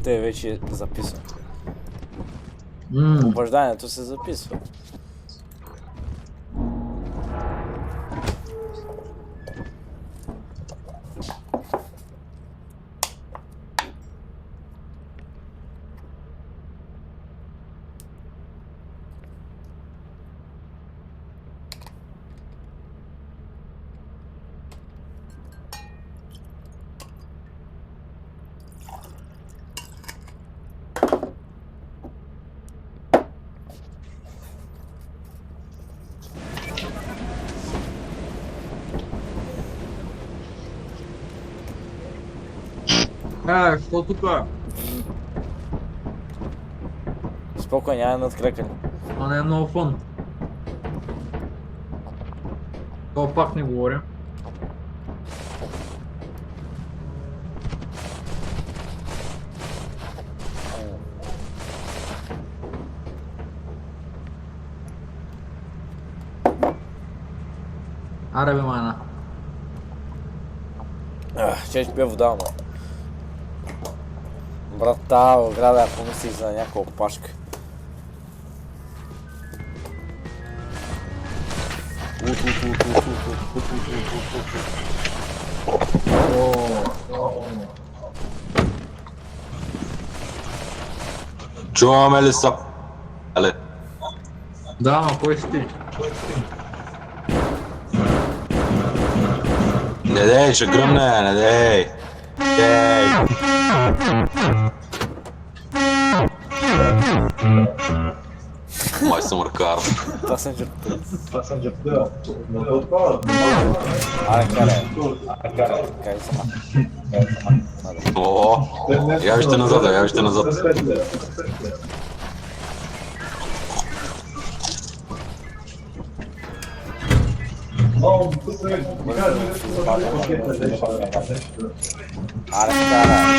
Ефектът е вече записан. Обажданието се записва. Какво тука? Спокой, няма надкрекали. А не е много фон. Това пак не говоря. Аре бе, майна. Че ще пия вода, ама. Брат, тази ограда я помислих за някаква опашка. Чуваме ли са? Але? Да, ама кой си ти? Не дей, ще гръмне, не дей. Дей. Май съм ръкар. Това съм джерпил. Аре, карай сама. О, я вижте назад, я вижте назад. Аре, карай.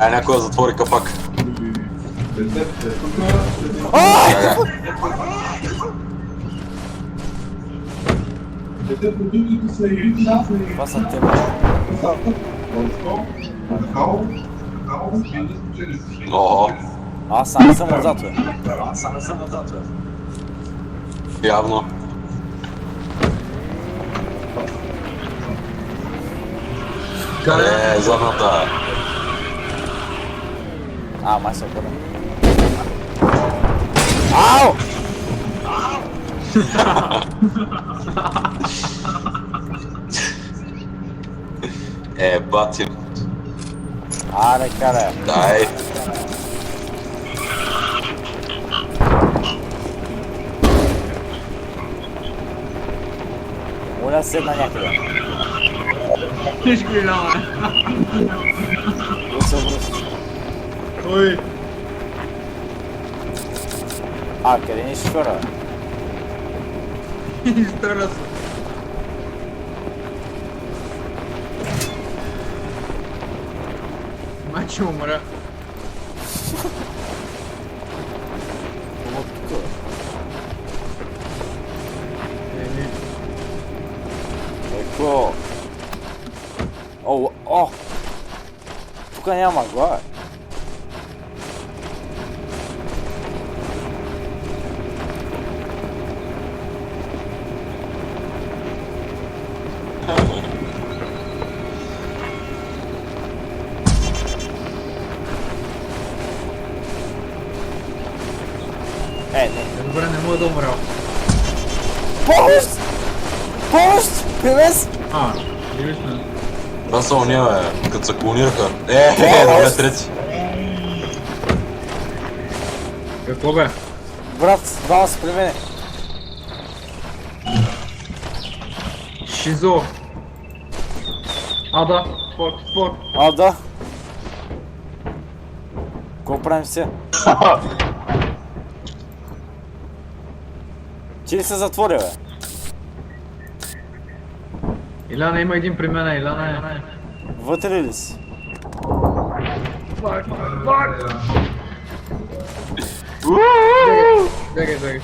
Ай някой да затвори капак. Това са тема. О, Аз сам съм отзад, бе. явно. Къде е задната? Май се опъдам. Ау! Батим. Аре, карай. Дай. Моля, седна някъде. Тежко ли ляма? Да се обръща. Ой! Къде ни шофьора? Изтърля се. Маче умря. Еко. О! Тук няма мъгла. Не. Добре, не мога да умря. Помощ! Помощ! Привез! Виж ме. Това са уния, бе, като се клонираха. Добре, трети. Какво бе? Брат, двама са при мене. Шизо. Да. Фак. Да. Какво правим се? Ти ли се затвори, бе? Иляна има един при мен, Иляна е. Вътре ли си? Бегай.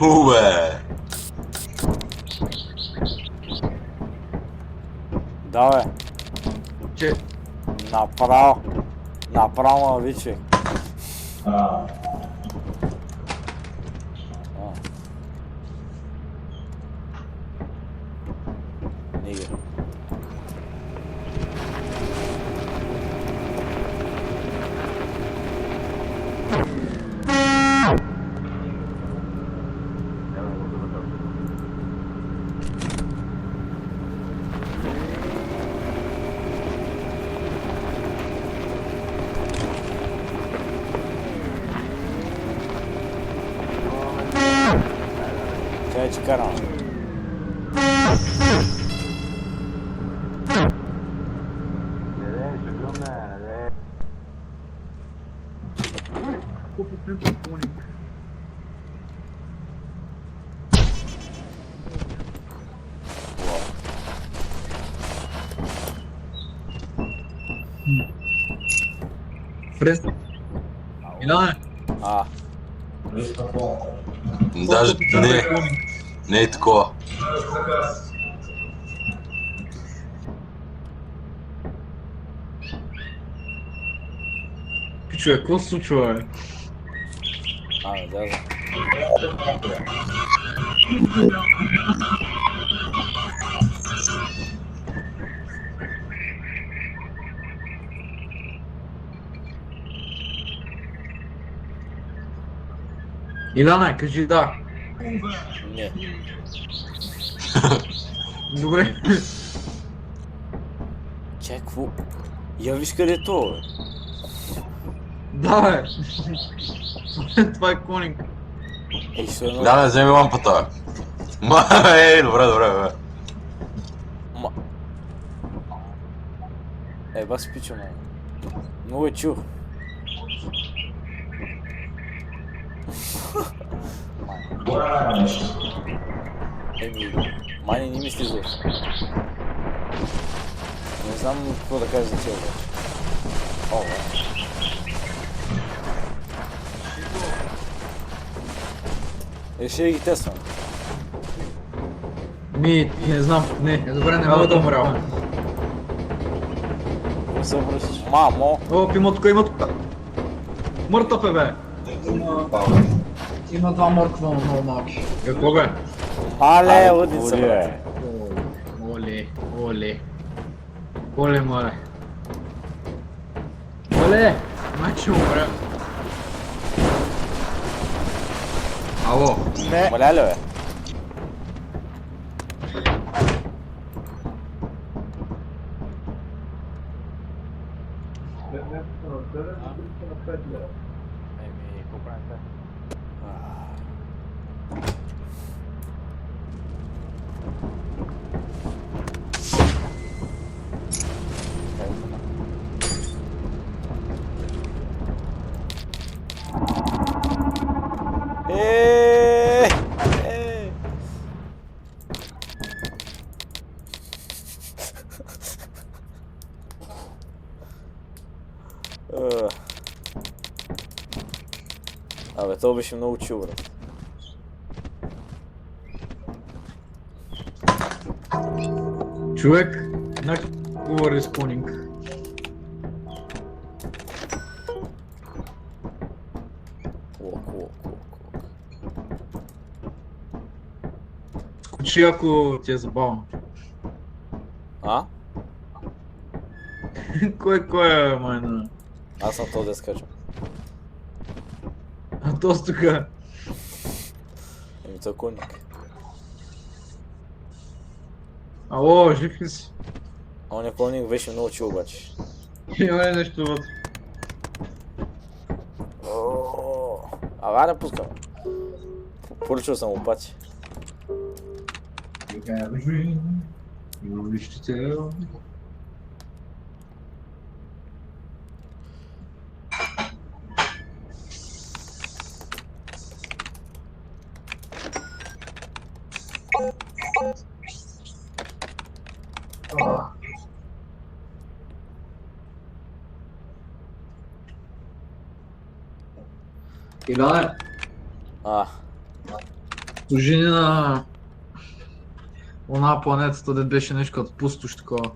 Бе! Да, бе. Че... Направо. Направо, ви човек. Нигер. Чай, че карам. Прес. Иляна. Даже не е такова. Пичо, какво се случва, бе? Да. Иляна, кажи да. Не. Добре. Чай, какво? Я виж къде е то, бе. Да, бе. Това е Конинг. Ей, ще е много... Да, не вземи лампата. Добре, бе. Бас пичо, май. Много е чух. Май не мисли за... Не знам какво да кажа за тия обаче. О, ще да ги тествам. Не знам, не, добре, не мога да умря. Не се връщаш. Мамо! О, има тук. Мъртъв е, бе. Има два морква много малки. Какво, бе? Мале, лудница, бе. Оле, мале. Оле! Майче умря. Ало. Маля ли, бе? Абе, това беше много чил, брат. Човек, значи говори с Конинг. Скочи, ако ти е забавно. А? Кой е, майна? Аз съм то да скачам. А то с тука. Еми, това конник. Ало, жив ли си? Оня конник беше много чил, обаче. Има ли нещо вътре? Ага, да пускам. Поръчал съм опаче. Илане, А, служи ни на она планетата, де беше нещо като пустош такова.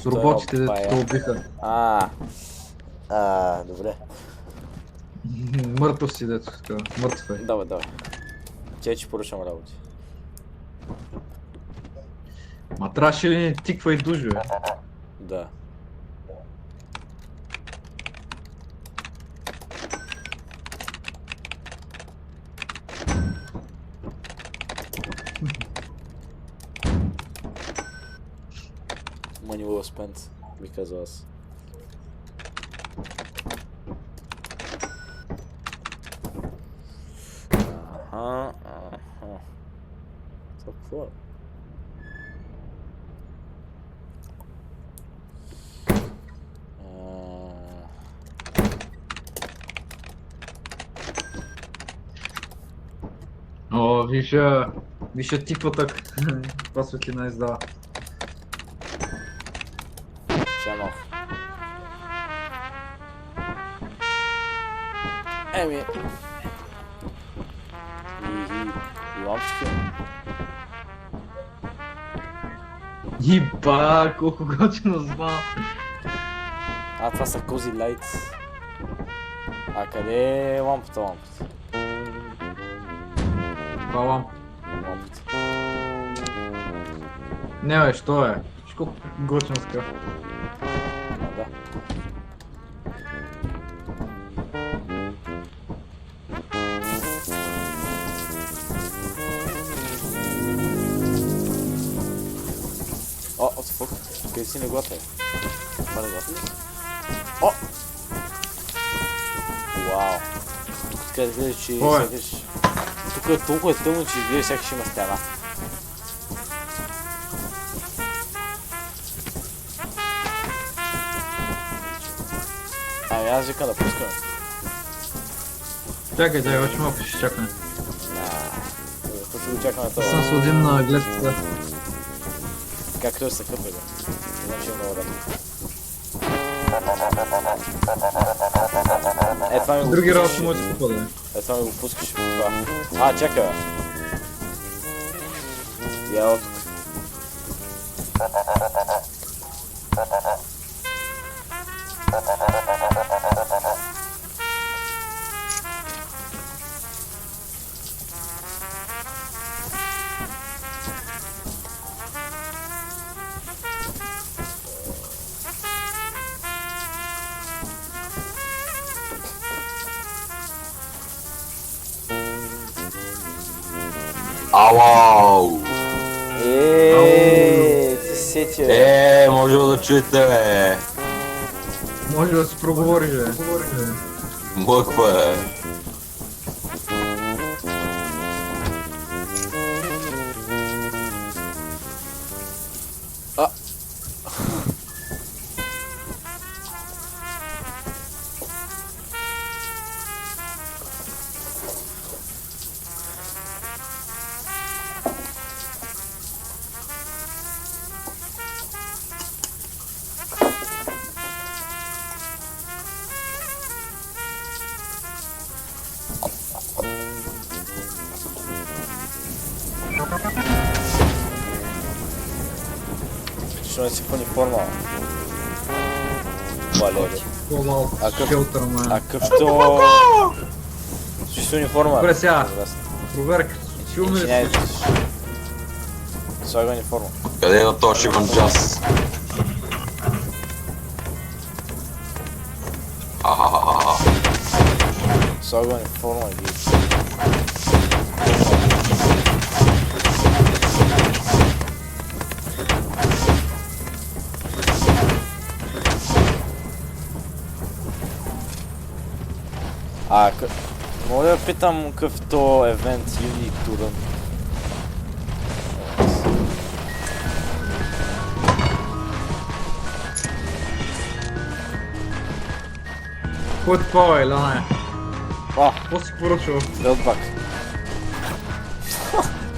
С роботите, де те убиха. добре. Мъртъв си, дето така. Мъртъв е. Давай. Тя че поръчам работи. Ма трябваше ли ни тиква и дуж, бе? Да. Money well spent because of us. So cool. О, виж тиква так. Това светлина издава. Чано. Еми. И лампички. Иба, колко готино звън. Това са кози лайт. А къде е лампата? Това лампа. Лампата. Не бе, що е? Виж колко готино така. Да. What the fuck? Къде си не готвя? Това не готвя ли? О! Вау! Тук така да гледаш, че сякаш... Тук е толкова тъмно, че гледаш сякаш има стена. Ами аз викам да пускам. Чакай, още малко ще чакаме. Тук ще го чакаме това. Съм сладим на гледката. Как да се къпе, да? Иначе е много рано. Това ми го Други пускаш. работи може да се попаде. Това ми го пускаш. Чакай, бе. Я от тук. Ауау! Ти сети, бе. Може да чуете, бе. Може да се проговориш, бе. Мъква, е. Ще не си в униформа. Валери. Fallout, Shelter, man. Какъв що... Ще си униформа. Добре, сега. Проверка. Силно ли Извиняй, си? слагай униформа. Къде е на този шибан час? Слагай униформа, ги. Мога да питам какъв то евент Unique to Run? Кой е това, Еляне? О, Какво си поръчал? Белтбак.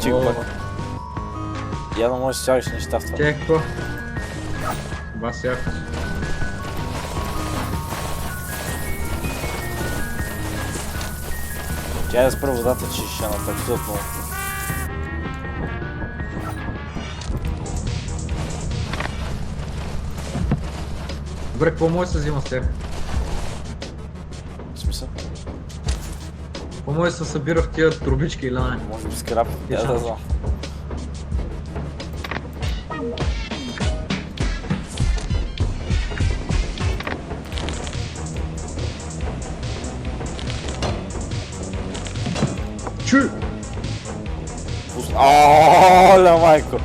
Чикбак. Явно можеш да слагаш неща в това. Тя какво? Бас яко. Тя да спра водата, че ще натаксуват много. Добре, какво може да се взима с тях? В смисъл? Какво може да се събира в тия трубички или не? Може би скрап. Я да знам. Чу! Оля, майко!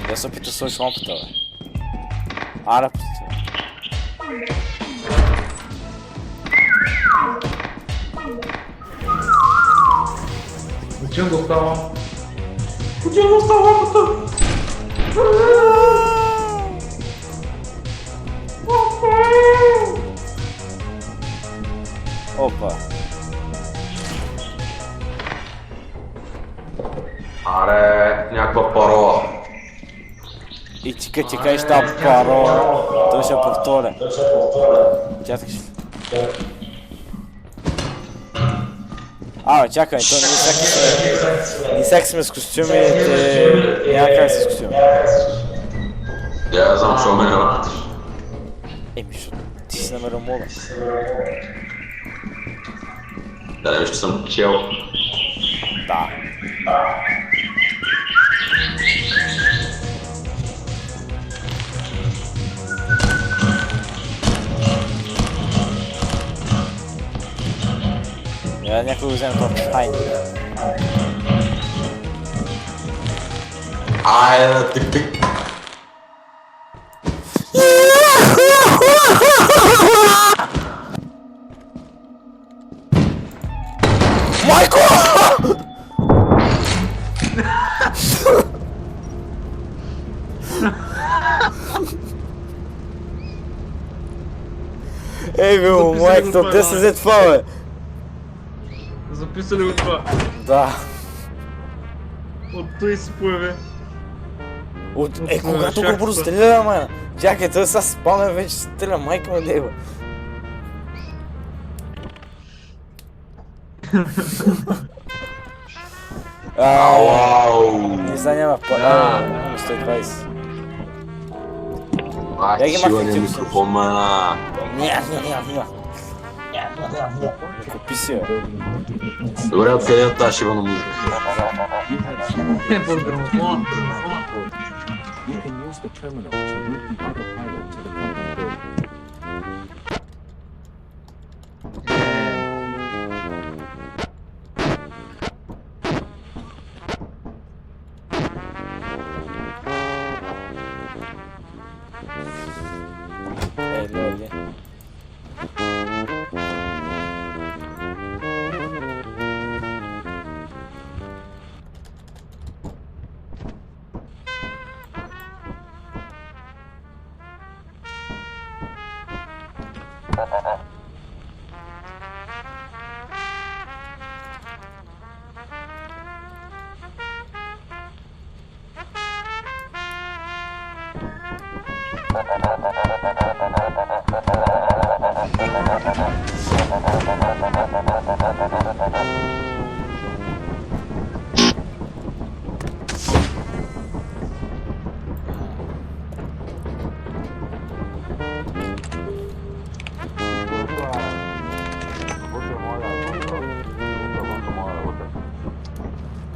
Я се опита да сложиш лампата, бе. Аре, пусти. Зачем го остава? Опа. Аре, някаква парола. И ти като ти кажеш тази парола, той ще повторя. Чакай. Абе, чакай, то не всяки сме с костюмите, няма как с костюми. Я не знам, що ме няма. Еми, защото ти си намерил мода. Да не виж, че съм чел. Да. Я някой го вземе това тайни. Айде, тик-тик. Майко! Ей, бе, майко, те се взе това, бе. Записали го това. Да. От той се появи. Когато го простреля, май. Чакай, той сега спаме вече стреля, майка му дева. Ауау. Не знам, няма пара. 120. Я ги Сила махнете, ни господин. микрофон, мана. Няма. Купи си, бе. Добре, откъде е тази шива на музика? Под грамофона. You can use the terminal to route the autopilot to the command building. Ей, логи.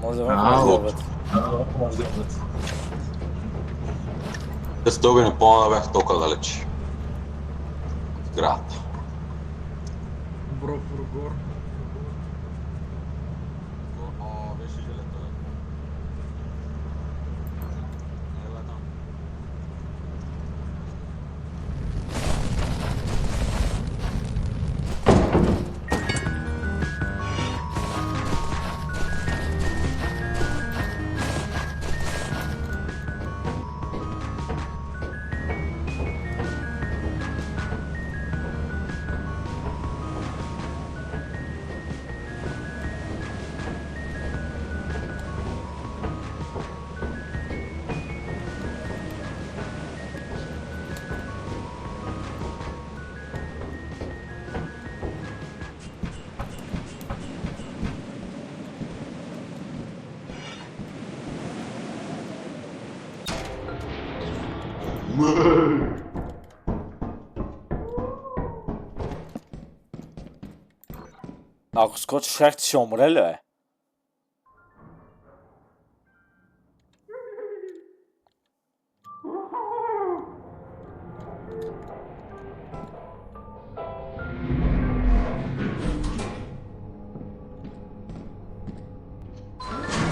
Може да ме вътре. Те с този не помня да бях толкова далеч. Град. Бро, фургор. Беше жилето. Ако скочиш шах, ти ще умре ли, бе?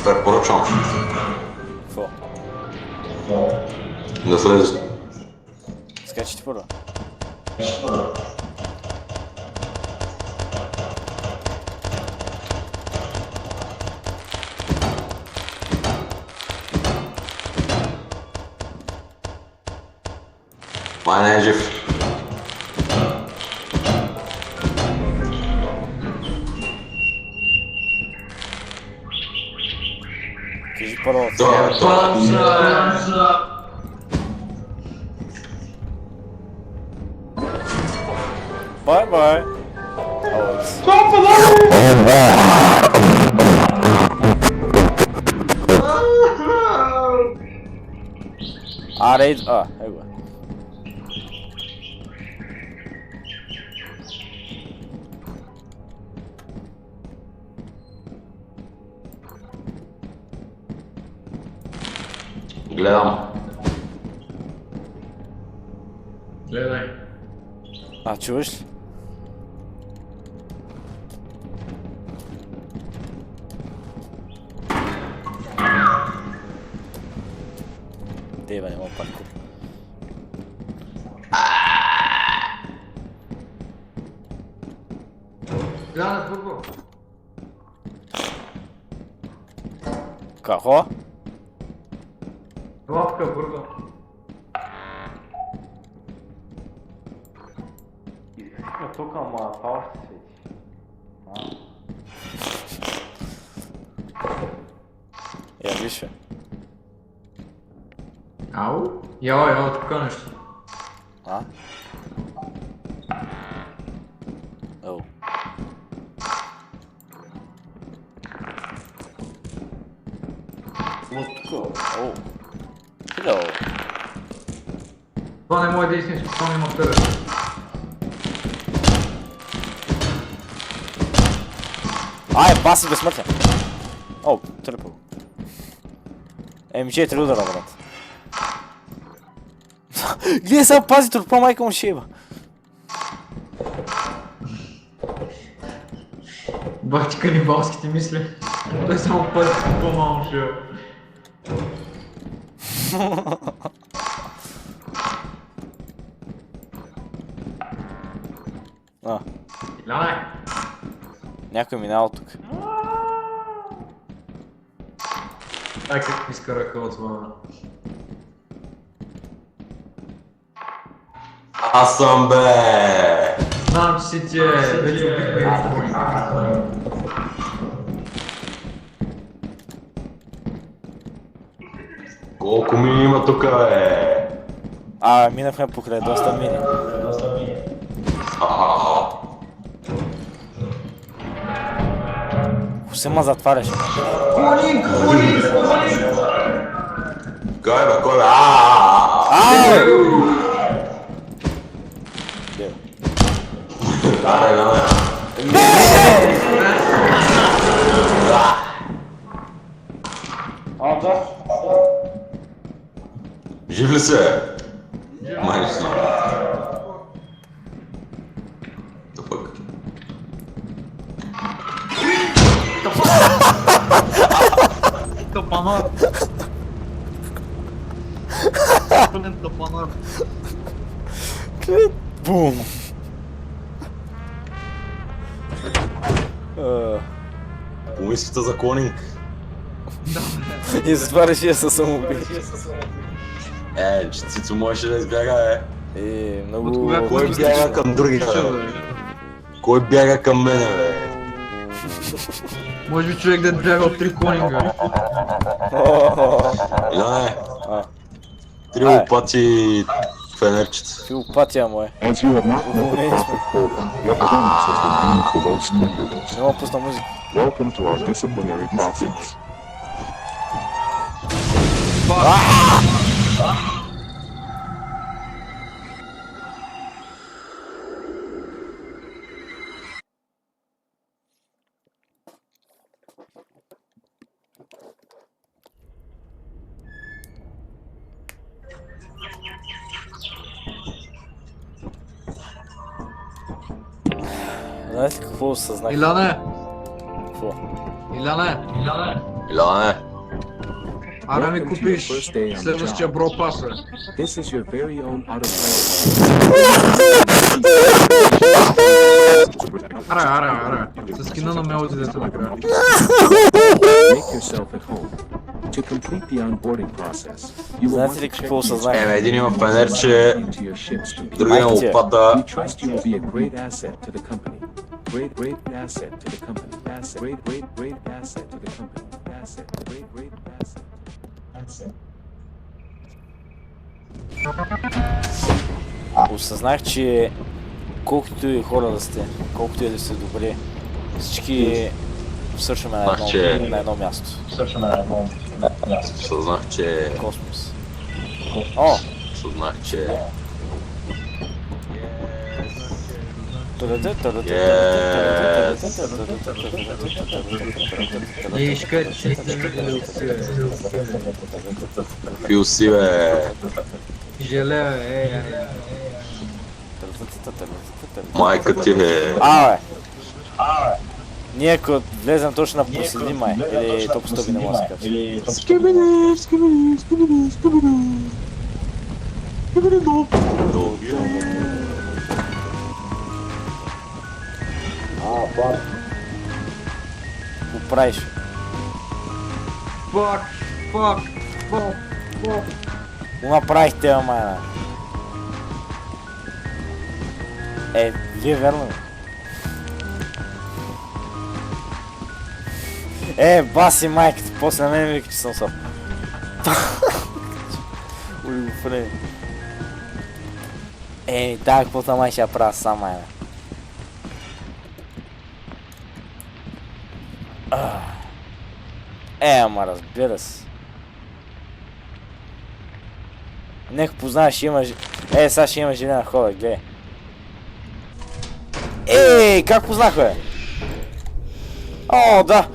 Препоръчвам. Какво? Да слезеш. Скачи ти първо. Май не е жив. Кажи първо. Бай-бай. Алекс. Рейд... его. Гледам. Гледай. Чуваш ли? Дева, не мога парку. Гледай, Бурго. Какво? Лапка, Бурго. Изгасихме тук, ама това още свети. Я виж бе. Ау? Яо, тук нещо. Оу. Оу. Хело. Това не може да е истинско, това няма тебе. Паси безсмъртен. О, трипъл. М4 удара, брат. Гледай сега пази трупа, майка му шеба. Бах ти канибалските мисли. Той само пази по-малко шеба. Гледай. Някой минал тук. Ай, как ми изкараха от това. Аз съм бе! Знам, че си ти вече убихме. Колко мини има тука, бе? Минахме покрай доста мини. Се ма затваряш. Коник! Кой бе? Жив ли се? Май не си. Да пък. Топанар! Пълен топанар! Бум! Помислите за Конинг. И затова реши да се самоуби. Че Цицо можеше да избяга, Много... Кой бяга към другите, бе? Кой бяга към мене, бе? Може би човек да бяга от 3 Конинга. Иляне, 3 лопати фенерчета. 3 лопати, ама As you have not met the proper quota, your performance has been deemed below standards. не мога пусна музика. Welcome to our disciplinary process. Знаете ли какво осъзнах? Иляне! Какво? Иляне! Иляне, Ара ми купиш следващия бро пас, бе. This is your very own autopilot. Ара. С скина на мелодите накрая. Make yourself at home. To complete the onboarding process, you will want Знаете to ли check какво the осъзнах? един има фенерче, into your ship's computer. другия има Майка ти е. лопата. We trust you will be a great asset to the company. Great asset to the company. Asset. Great asset to the company. Asset. Great asset. Осъзнах, че колкото и хора да сте, колкото и да сте добри, всички свършваме на Знах, че- на едно място. Съзнах, че... Космос. О! Съзнах, че... Ишка, че Пил си, бе. желе, Майка ти, бе. Абе! Ние ако влезем точно на последни май, или топ 100 би не може да се качи. Какво правиш? Fuck. Какво направихте, майна? Вие верно ли? Баси майката, после на мен вика, че съм съп. Уй, го френи. Тая каквото май ще я правя сам, майна. Ама разбира се. Нека познаеш, ще има... сега ще има жена на хода, гледай. Как познах, бе? О, да!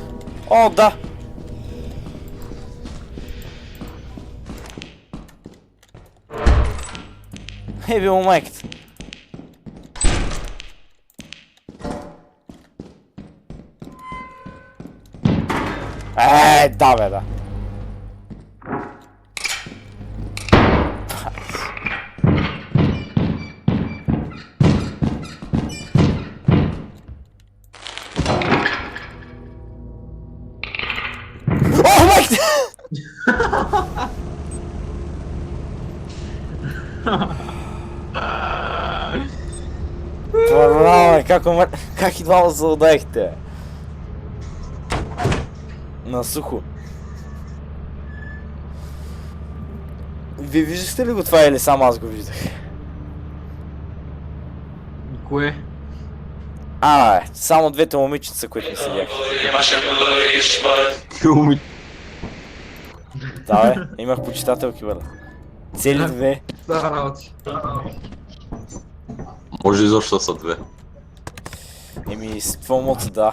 Бе му майката. Да, бе, да. О, майката! Това е, как и двама се удаихте? На сухо. Вие виждахте ли го това или само аз го виждах? Кое? Само двете момиченца, които ми седяха. Да, бе, имах почитателки, бе. Цели две. Стара работи. Може изобщо са две. С това моца, да.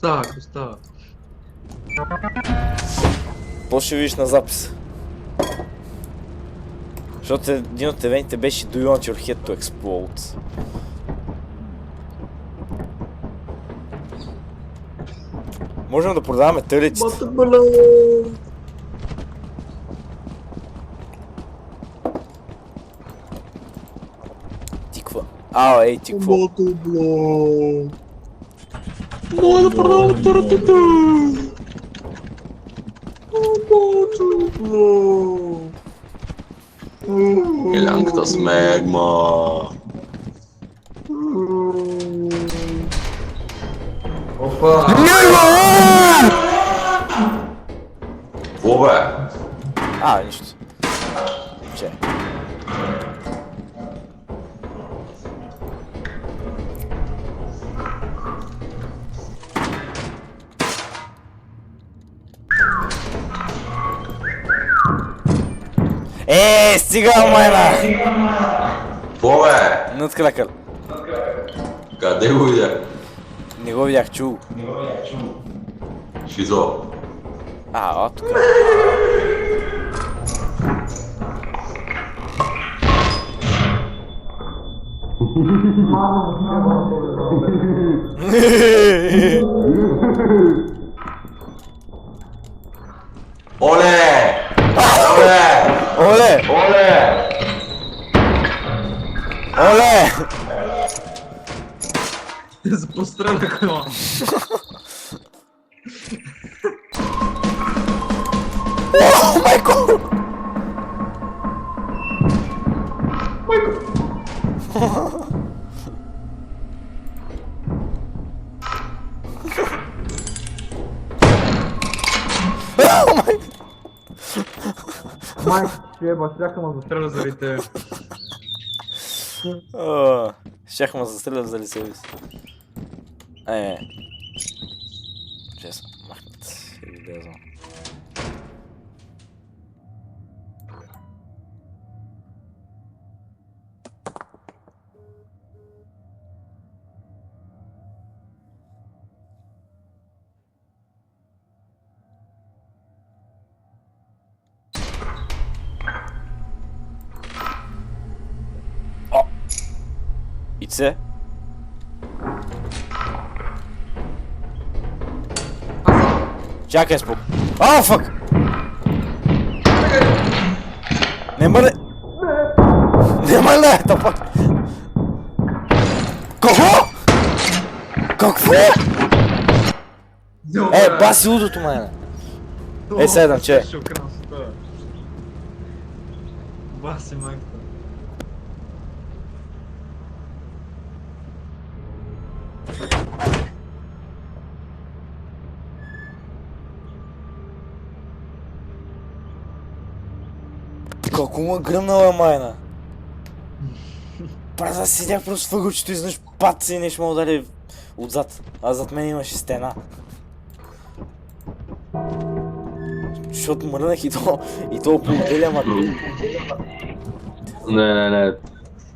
Става. Какво ще видиш на запис? Защото един от евентите беше Do you want your head to explode? Можем да продаваме търлиците. Тиква. Тиква. Мога да продавам търатите! Илянката с мегма. Опа! Какво, бе? Нищо. Че? Стига, майна! Какво, бе? Нътклякъл. Къде го видя? Не го видях, чул. Шизо. тук. Оле! Оле! Оле! Оле! Оле! Запостреляха го. О, майко! Майко, че бащаха ме застреля заради тебе. Щях ме застрелят за себе си. Честно, махнат. Или да я знам. Ице? Чакай спок. Фак! Не мърне! Не мърне! Тапак! Какво? Какво? Баси удото, майна! Седам, че? Баси майката. Колко му гръмнала майна? Аз седях просто в ъгълчето и изнъж пат и нещо ме удари отзад. А зад мен имаше стена. Защото мрънах и то поотделя, ма... Не.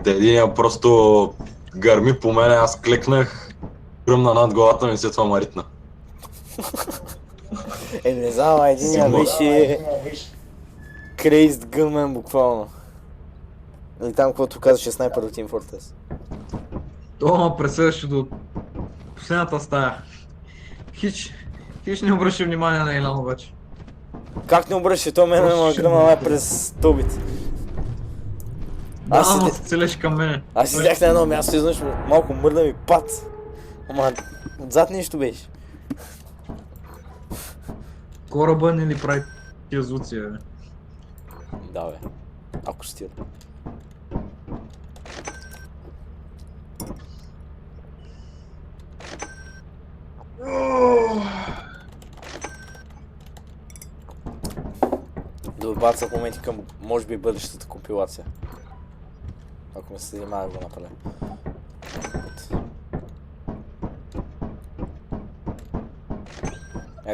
Единия просто гърми по мене, аз кликнах, гръмна над главата ми и след това ма ритна. Не знам, единия беше... Crazed Gunman буквално. Или там, каквото казваше снайпер от Team Fortress. Това ме преследваше до последната стая. Хич не обръща внимание на Илан обаче. Как не обръща? То мене ме гръмна през стълбите. Ама се целеш към мене. Аз седях на едно място и изнъж малко мърда ми пат. Ама отзад нещо беше. Кораба не ли прави тия звуци, бе? Да, бе. Ако ще тира. Добавят се в моменти към, може би, бъдещата компилация. Ако ме се занимава да го направя.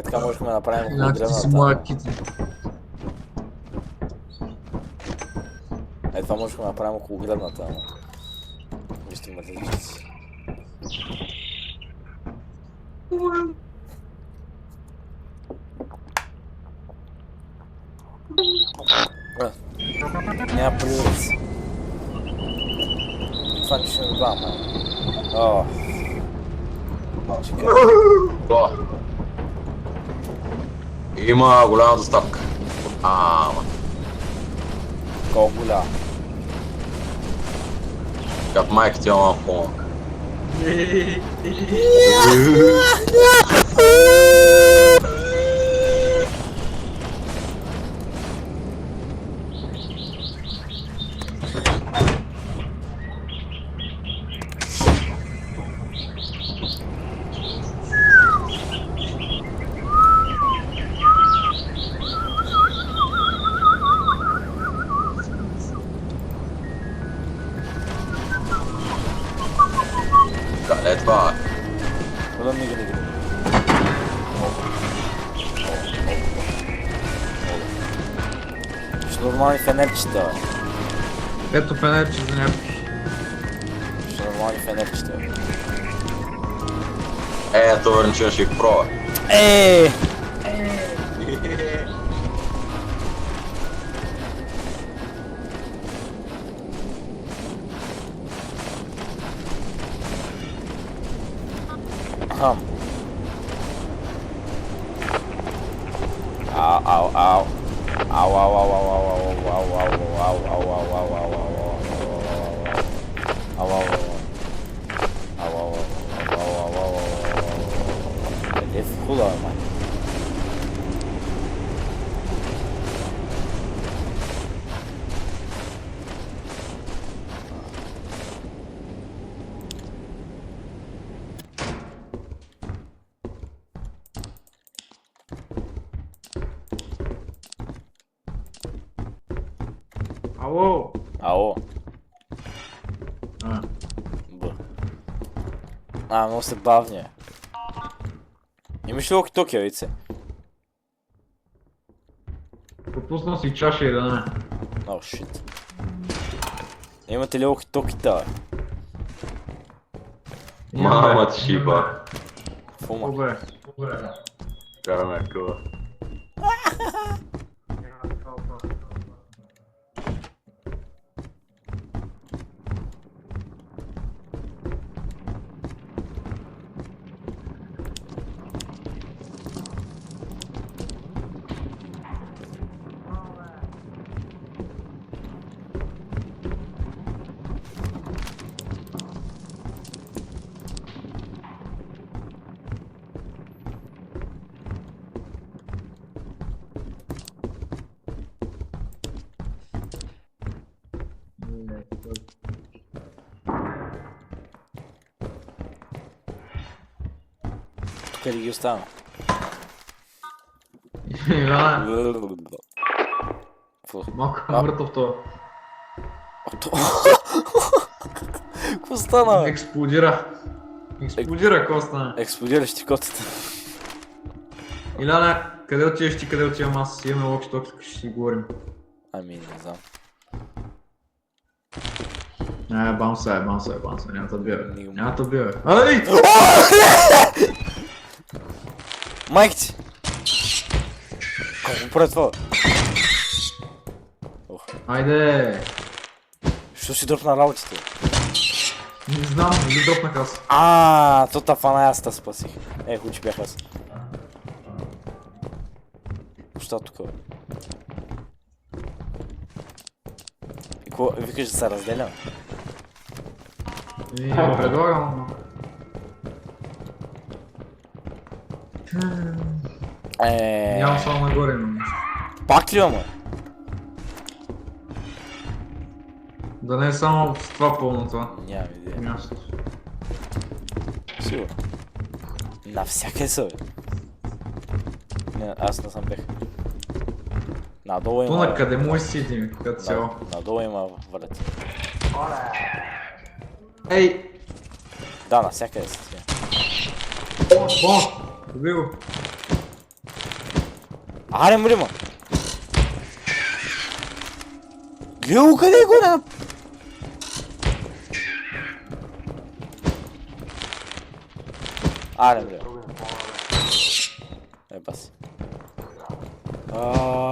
Така можехме да направим около Ти си моя китни. Това можехме да направим около гръбната, ама... Вижте мъртвичите си. Няма приоритет. Това нищо не добавя, май. Чекай. Има голяма доставка. Ама. Колко голяма? Кап майка ти малко по-малка. Къде това? Бъдам нига. Ще нормални фенерчета, бе. Ето фенерче за някой. Ще нормални фенерчета, бе. Ето върни, че ще их пробва. Hum. Au, au, au. Au, au, au, au, au, au, au, au, au, au, au, au, au, au. Au, au, au. Au, au, au, au, au. Hedef kulağıma. Ало! Ало, А, б. Много се бавня. Имаш ли локи-токи, яйце? пропуснал си чаша и да не. О, шит. Имате ли локи-токита? Мама ти шиба. Фума. Добре. Караме къва. Тук ли ги оставям? Иване, Какво? малко е мъртъв това. Какво стана, бе? Експлодира. Експлодира, какво стане? Експлодираш ти котата. Иляне, къде отиваш ти, къде отивам аз? Имаме локи-токи, ще си говорим. Ами, не знам. Баунса, няма да бия. Нигма. Няма да бия. Ай! Майк ти! Колко прави това? Ох, Айде! що си дръпна работите? Не знам, или дропнах аз. То та фана аз та спасих. Хубаво, че бях аз. Що тук, бе? И какво, викаш да се разделям? Предлагам. Нямам само нагоре, но... Пак ли имаме? Да не е само с това пълно това. Нямам идея. Място. Сигурно. Навсякъде са, бе. Не, аз не съм бех. Надолу То има... на къде му изсидим, като цяло. Надолу има валет. Ей! Да, навсякъде са тия. Бон! Доби го. Аре, мрима! Гледай го, къде е горе? Аре, мрима. Еба си.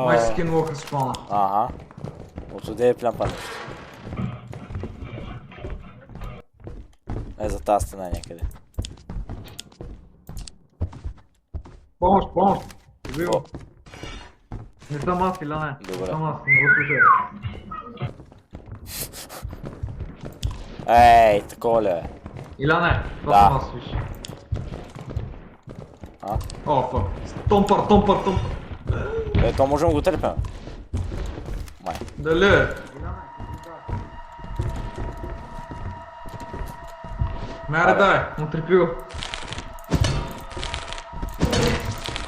Май скинвоха спална. Ага. Отсюда е плямпа нещо. За тази стена някъде. Помощ! Доби го. О. Не съм аз, Иляне. Добре. Не съм аз, не го слушай. Ей, такова ли е? Иляне, това Да. съм аз, виж. А? О, фак. Томпър. То можем го търпим. Май. Дали е? Мере дай, му трепи го.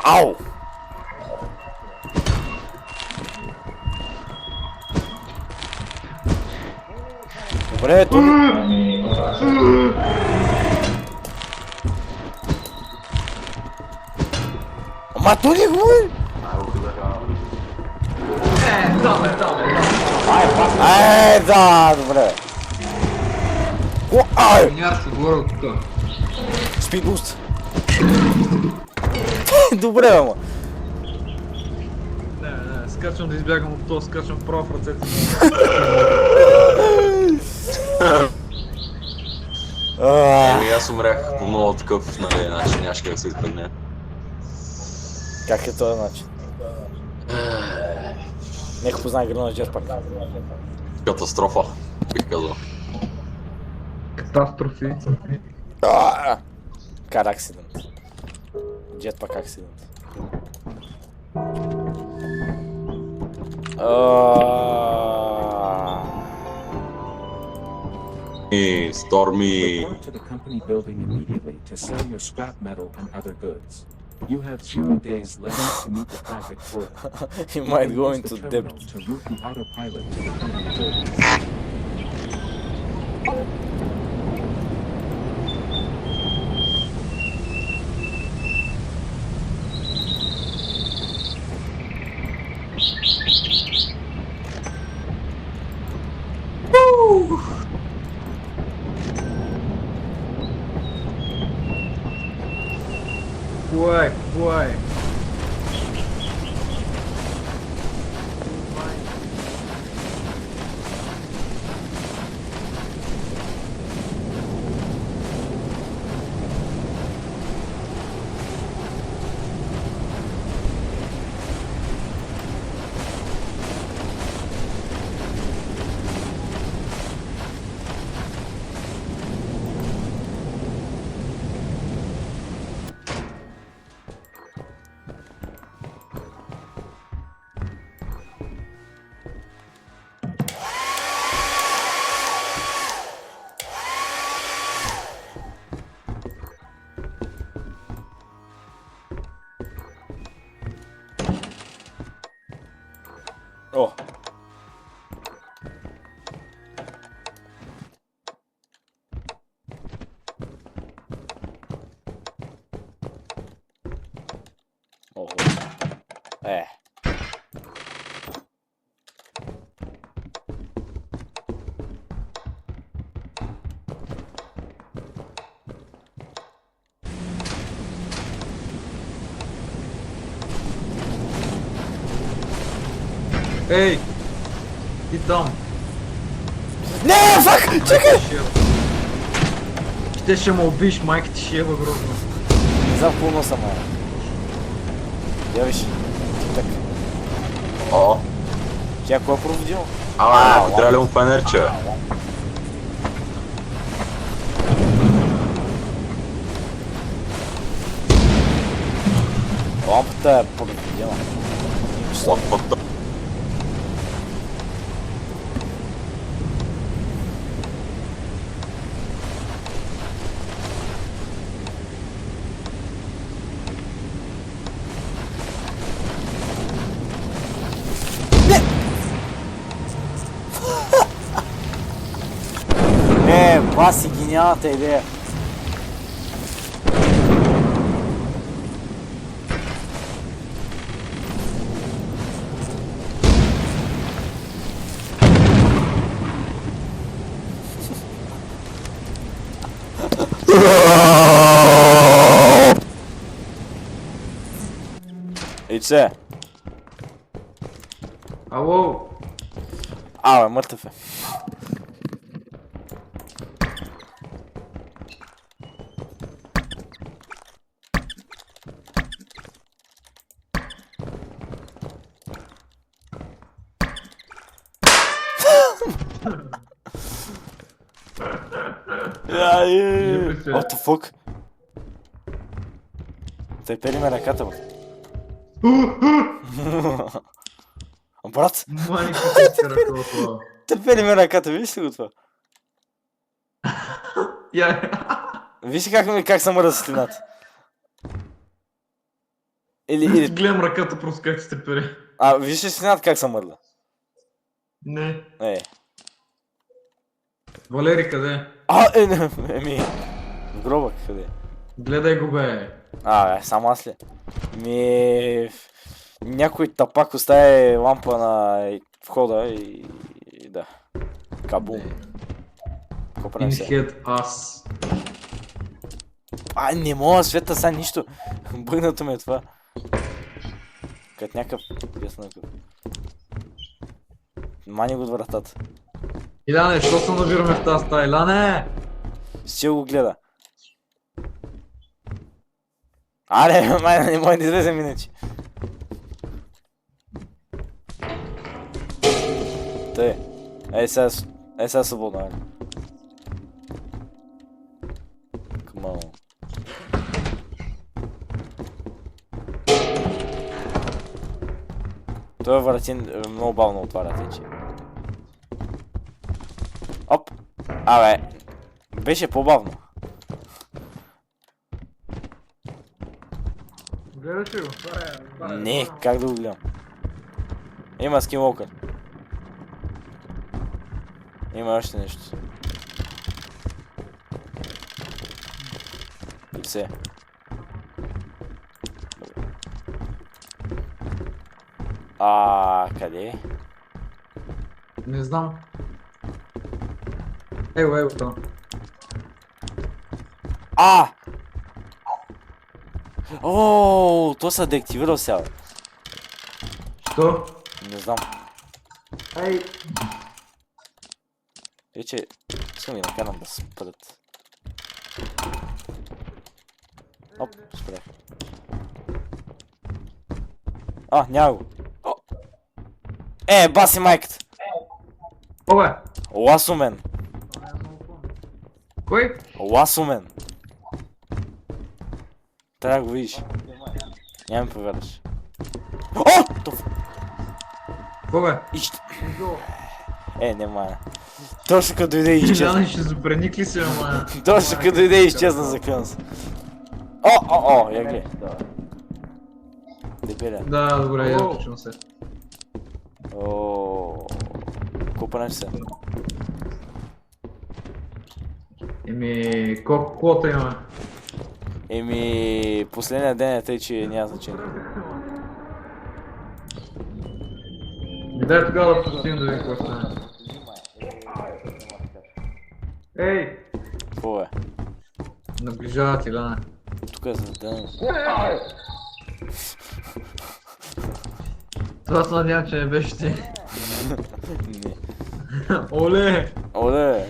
Ау! Добре, тук... Ама то не го е! Да, добре. Ай! Миняр се горе от тук. Спидбуст. Добре, ама. скачам да избягам от това, скачам право в ръцете му. Еми аз умрях по много такъв, нали, начин, нямаше как да се избегне. Как е този начин? Нека познае игра на Jetpack. Катастрофа, бих казал. Катастрофи. Car accident. Jetpack accident. Stormy. Report to the company building immediately to sell your scrap metal and other goods. You have 0 days left to meet the project quota. You might go Use into the debt. terminal to route the autopilot to the company building. Кое? О! Ого. Ей! Ти там! Не, фак! Чакай! Ти ще ме убиш, майка ти ще е грозно. Не знам какво носа моя. Я виж. Так. О, Тя кой е проводила? трябва ли му фенерче? Лампата е проводила. Лампата. Баси, гениалната идея. Ице. Ало! Абе, мъртъв е. What the fuck? Той пели ме ръката, бе. Брат, Майка ти ръката. те пели ме ръката, виж ли го това? Виж ли как съм мърда светлината? Или... Гледам ръката, просто как се трепери. Виж ли светлината как съм мърда? Не. Валери, къде? Еми... В гроба, къде? Гледай го, бе. Само аз ли? Някой тапак остави лампа на входа и да. Кабум. Какво правим сега? Inhead us. Не мога да света сега нищо. Бъгнато ме е това. Като някакъв... Мани го от вратата. Иляне, що се набираме в тази стая? Иляне! Ще го гледа. Аре, майна, не може да излезем иначе. Тъй. Сега свободно, аре. Come on. Той вратин много бавно отваря тече. Оп! Абе, беше по-бавно. Гледаш ли го? Не, как да го гледам? Има скинволкър. Има още нещо. И все. Къде е? Не знам. Его, там. Ооо, то се деактивирал сега. Що? Не знам. Ей! Вече искам да накарам да спрат. Оп, спрях. Няма го. Баси майката. Обе! Ласомен. Кой? Ласомен. Трябва да го видиш. Няма ми повярваш. Обе! Нема. Точно като дойде и изчезна. Иляне, ще забраник ли си, ама? Точно като дойде и изчезна за кънс. Я гледай. Дебеля. Да, добре, я включвам се. Купанеш се. Колко квота имаме? Последния ден е тъй, че няма значение. Дай тогава да пустим да видим какво стане. Ей! Какво е? Наближават, Иляне. Тук е за ден. Това се надявам, че не беше ти. Не. Оле! Оле!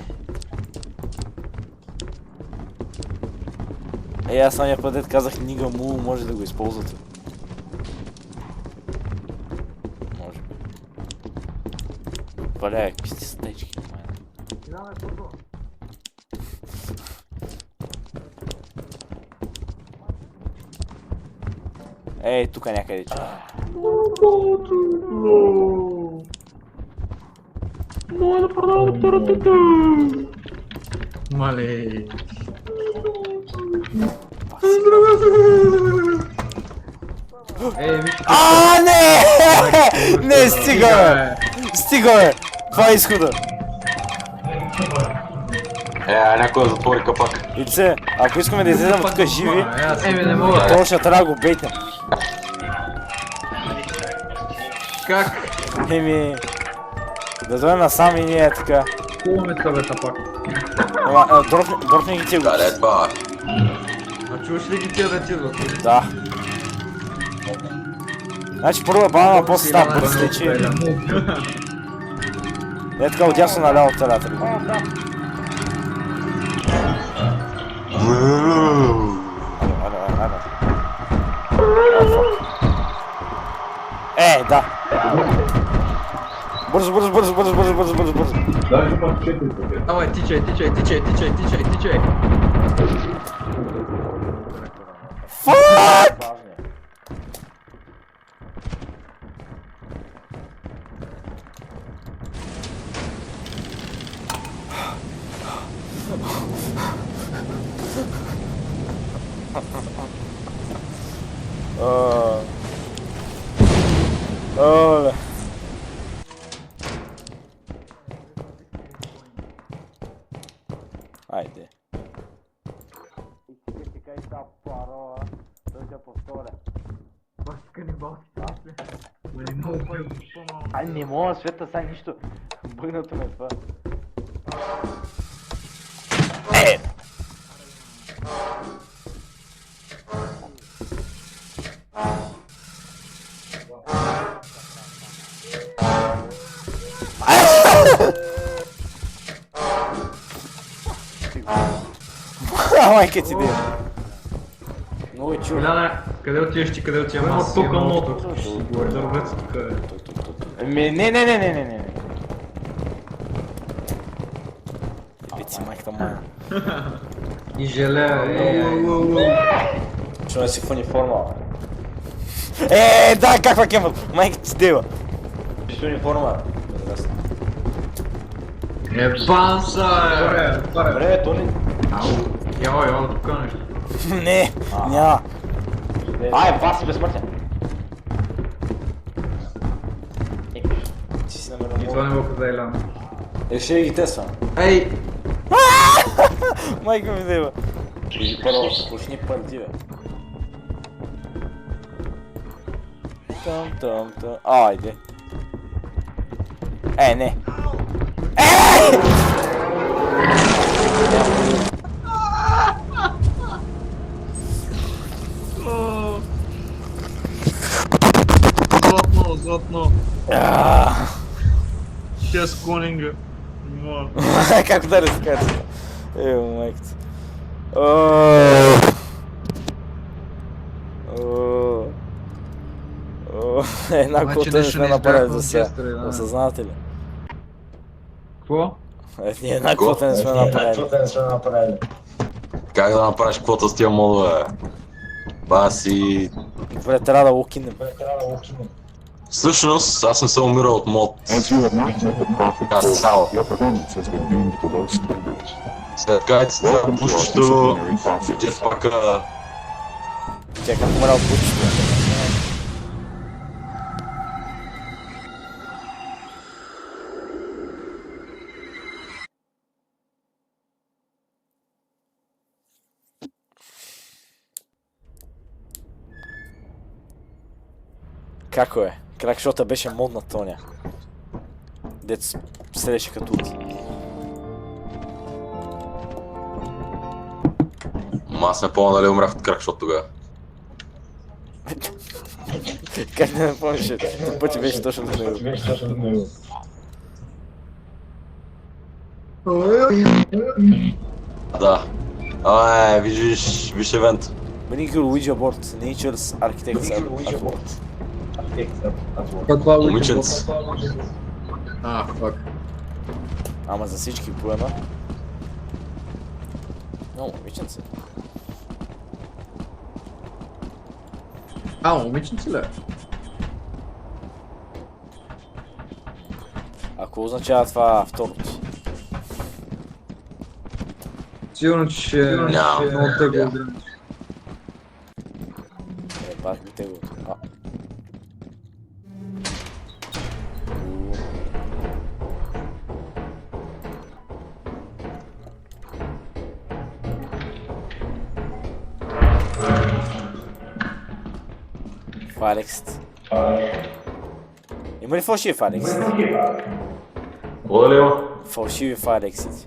Аз самия път дет казах Нига Му, може да го използвате. Може би. Валя, какви сте стечки, майна. Тук някъде че. Мога да продавам втората. Мале. Не! Не, стига, бе! Стига, бе! Това е изхода. Някой да затвори капак. Ице, ако искаме да излезем от тук живи, Не мога. то ще трябва да го бейтнем. Как? Да дойдем насам и ние така. Хубаво ме тъбета пак. Дропни ги ти го. Да, е това. А чуваш ли ги тия да ти идват? Да. Значи първо е банана, после става бърз течи. Така отясно наляво телята ли. Да. Бързо. Давай, тичай. Фак! Оле. Айде. Кай са парола, да ще повторя. Не мога, Света, сега нищо. Бъгнато ме това. Майка ти дива. Много е чудо. Голяне, къде отиваш ти, къде отивам аз? Тук към мотор. Дървец тук е. Не. Пици майката моя. И желе, Ще ме си в униформа. Да, каква кема? Майка ти дива. Ще си униформа. Ебанса, Добре, то ли? Яо, тук нещо. Не, няма. Бас си безсмъртен. Ти си намерил И това не го каза Илян. ще ги тествам. Ей! Майка ми дива. Първо, почни пърти, бе. Там. Айде. Не. Златно. Ще с конинга. Как да разкажа? Майката. Една кота не сме направили за сега. Осъзнавате ли? Какво? Ние една кота не сме направили. Как да направиш квота с тия модове? Баси... Добре, трябва да лукинем. Всъщност, аз не съм умирал от мод. As you have not met the profit goal, your performance has been deemed below standards. След кайцата, Welcome to our пушчето, disciplinary process. jetpacka... Тя как умря от бучето. Како е? Кракшота беше модна тоня. Дец седеше като ути. Аз не помня дали умрях от кракшот тогава. Как да не помниш? Това пъти беше точно до него. Да. Виж евент. Bring your Ouija board. Nature's Architects Award. Каква е Момиченц. фак. Ама за всички поема. Момиченце. Момиченци ли? Ако означава това второто. Сигурно, че ще е Нямам. много тъгло. Бах би те го. Фарекст. Има ли фалшиви фарексити? Какво да ли има? Фалшиви фарексити.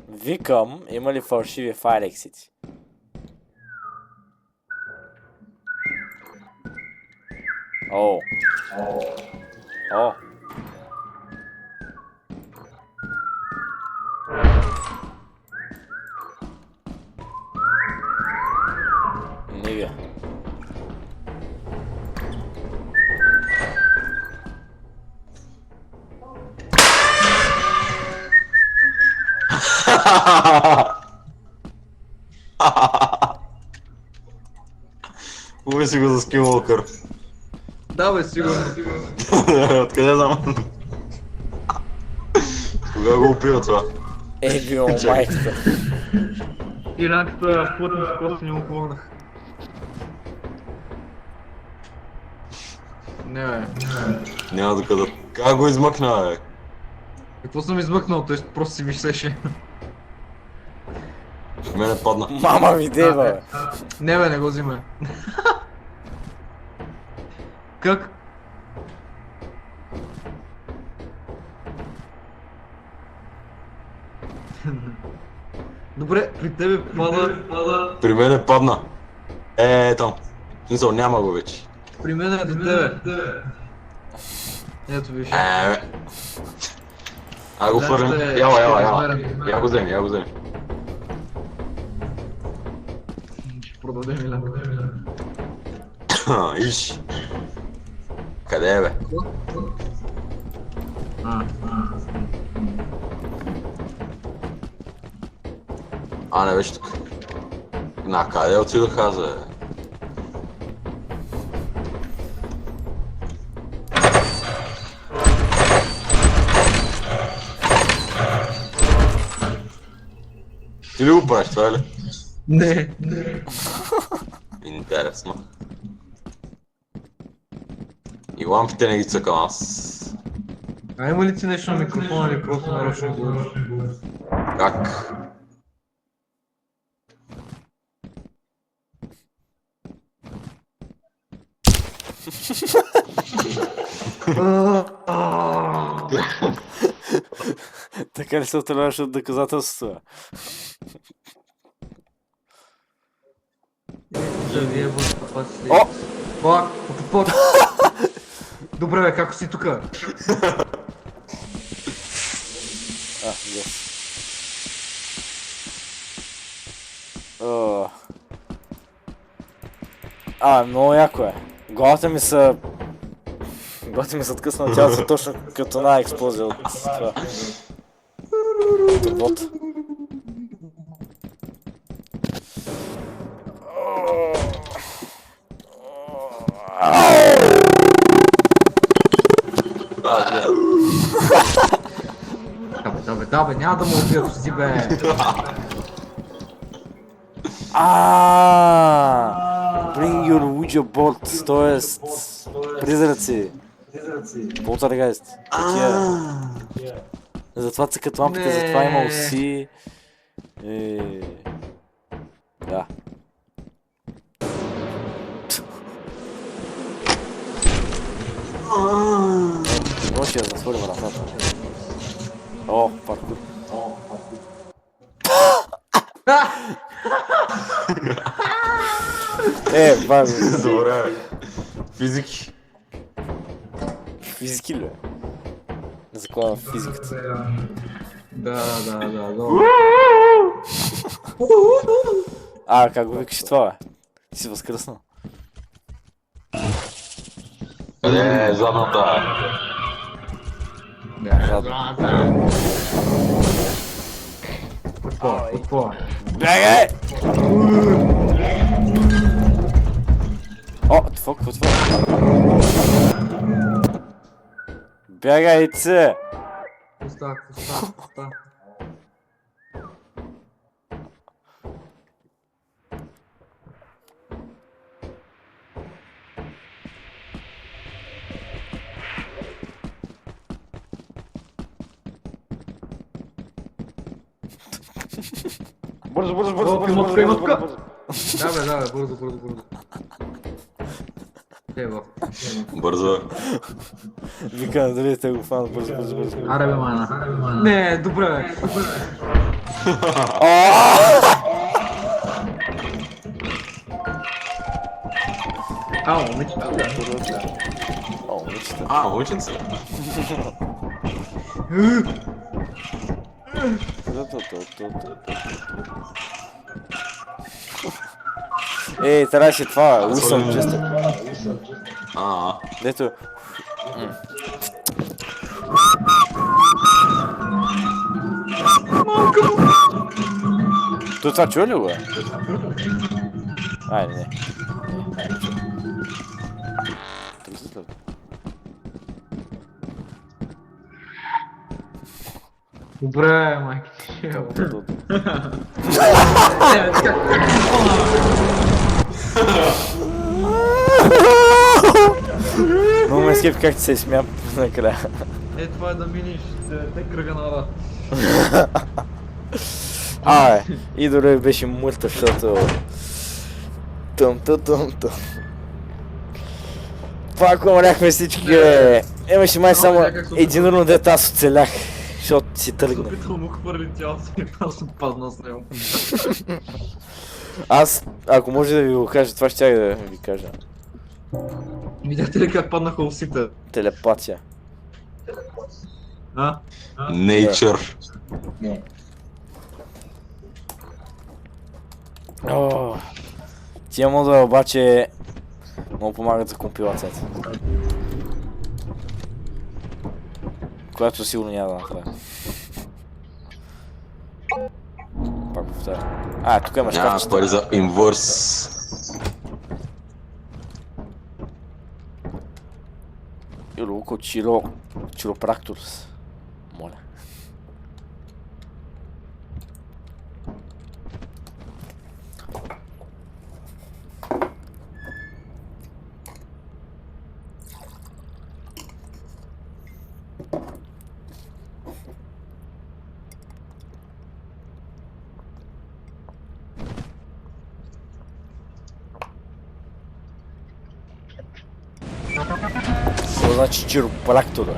Викам, има ли фалшиви фарексити? О. Нига. Убай си го за скинволкър. Да бе, сигурно. Откъде знам? Кога го опира това? Било майката. И ранката плътно с коста не му помогнах. Не бе. Няма докъде. Как го измъкна, бе? Какво съм измъкнал? Той просто си мислеше. Мене падна. Мама ми дева, бе. Не бе, не го взимай. Как? Добре, при тебе пада... При мен падна. Там. В смисъл, няма го вече. При мен е до тебе. Ето виж. Бе. А го фърлям. Яла. Я го взем. Ще продадем Илян. Иш. Къде е, бе? Не беше тук. На къде отидох аз, бе? Ти ли го правиш това, ли? Не. Интересно. И лампите не ги цъкам аз. А има ли ти нещо на микрофона или просто нарочно говориш? Как? Така ли се отърваш от доказателството? Да ви е във си. О! Фак, what. Добре бе, како си тука? Yes. Много яко е. Главата ми се откъсна от тялото точно като една експлозия от това. Турбот. Да бе, няма да му убият си бе. Bring your Ouija board, т.е. призраци. Полтергайст. Такива. Затова цъкат лампите, затова има уси. Да. Може да затворим вратата. О, паркур. Баби. Добре. Физики. Физики ли? Закона на физиката. Да. Как го викаш това, бе? Ти си възкръснал. Къде е задната? Какво? Бягай! Какво? Бягайте! Пуста. Бързо! Да бе, бързо. Бързо. Викам, дали те го фана, бързо. Аре бе, мана. Не, добре бе. Момичета. Момиченце. Трябваше това, усъм често. Дето... Той това чува ли го, бе? Не. Добре, майки ти. Много ме скеп как ти се смя накрая. Това е да миниш 9 кръга на И дори беше мъртъв, защото... Тъм. Пак умряхме всички, бе. Имаше май само един рун, дето аз оцелях. защото си тръгна. Опитал му хвърли тялото и просто падна с него. Аз, ако може да ви го кажа, това ще да ви кажа. Видяхте ли как паднаха усите? Телепатия. А? Nature. О, тия модове обаче много помагат за компилацията. Която сигурно няма да направя. Пак повтаря. Тук имаш Няма кафчета. пари за инвърс. Илуко Чиропрактурс. Моля. Какво значи чиропрактора?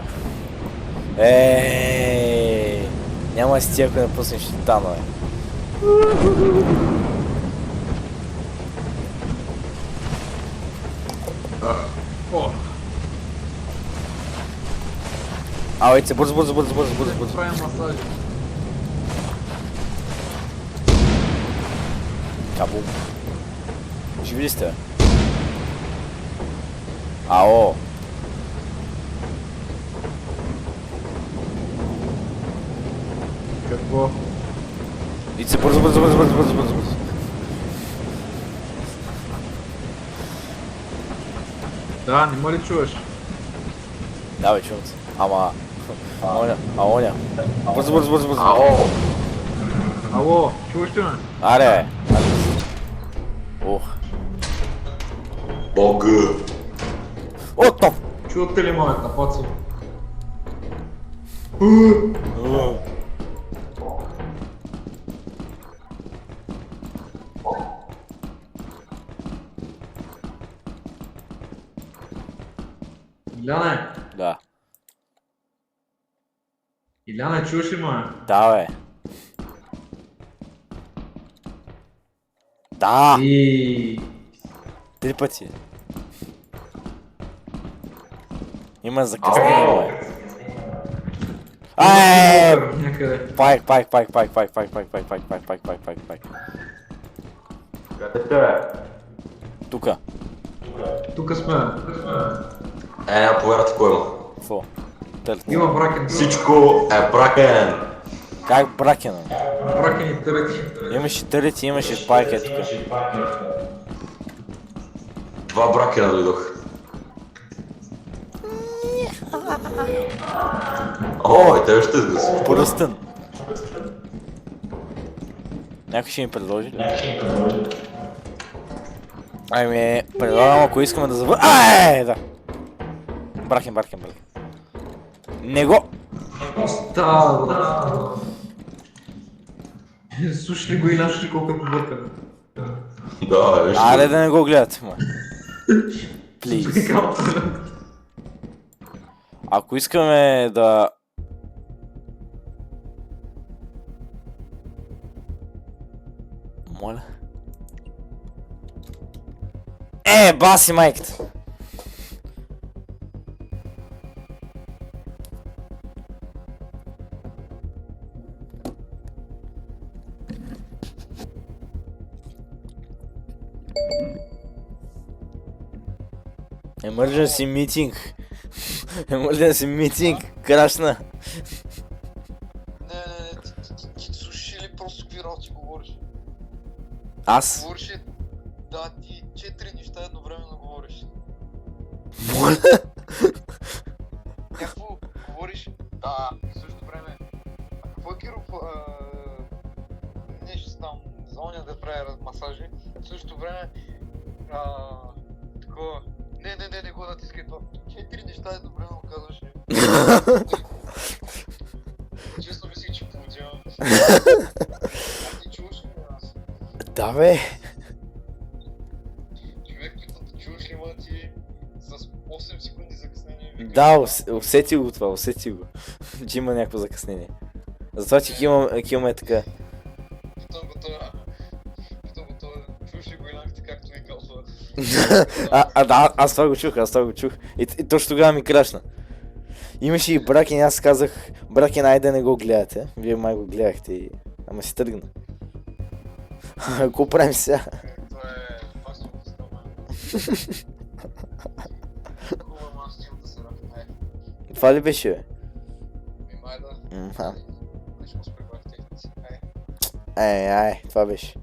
Няма да си ти, ако не пуснеш титанове. О! Айде, бързо. Правим масажи. Кабум. Живи ли сте, бе? Ао. Какво? Ице, бързо. Да, не ме ли чуваш? Да, бе, чувам се. Ама... Аоня. Бързо. Ало, чуваш ли ме? Аре. Ох. Бог. О, топ! Чувате ли моята паци? Иляне, Да. Иляне, чуваш ли ме? Да, бе. Да! И... 3 пъти. Има закъснение, бе. Ай! Някъде. Пайк. Къде те? Тука. Тук сме. Няма повярвате кой има. Какво? Търт. Има бракен. Всичко е бракен. Как бракена? Бракен и търети. Имаше търти, имаше спайк, е тука. 2 бракена дойдох. О, и тебе ще изгъси. Пръстен. Някой ще ми предложи ли? Ами, предлагам, ако искаме да завършим... Да! Бракен. Не го! Става. Слушай ли го и нашли колко е побъркан? Да, виж. Аре да не го гледате, ма. Плиз. Ако искаме да... Моля? Баси майката! Emergency meeting. Emergency meeting. Крашна. Не, ти слушаш ли просто какви работи говориш? Аз? Говориш, да, ти 4 неща едновременно говориш. Моля? Някакво говориш, да, в същото време. А какво е Киро, нещо там, за оня да прави масажи, в същото време, такова, не го натискай това. 4 неща едновременно казваш. Честно мислих, че получавам. А ти чуваш ли аз? Да бе. Човек, питам, чуваш ли ти с 8 секунди закъснение? Да, усети го това, усети го. че има някакво закъснение. Затова, че килме така. Потом го това, чуш ли го инакте, както ми казва. Да, аз това го чух. И точно тогава ми крашна. Имаше и Бракен, аз казах, Бракен, айде да не го гледате. Вие май го гледахте и... Ама си тръгна. Какво правим сега? Това е пасно поставане. Хубаво мас стил да се рафне. Това ли беше, бе? Май да. Мха. Не ще му спребах техници. Това беше.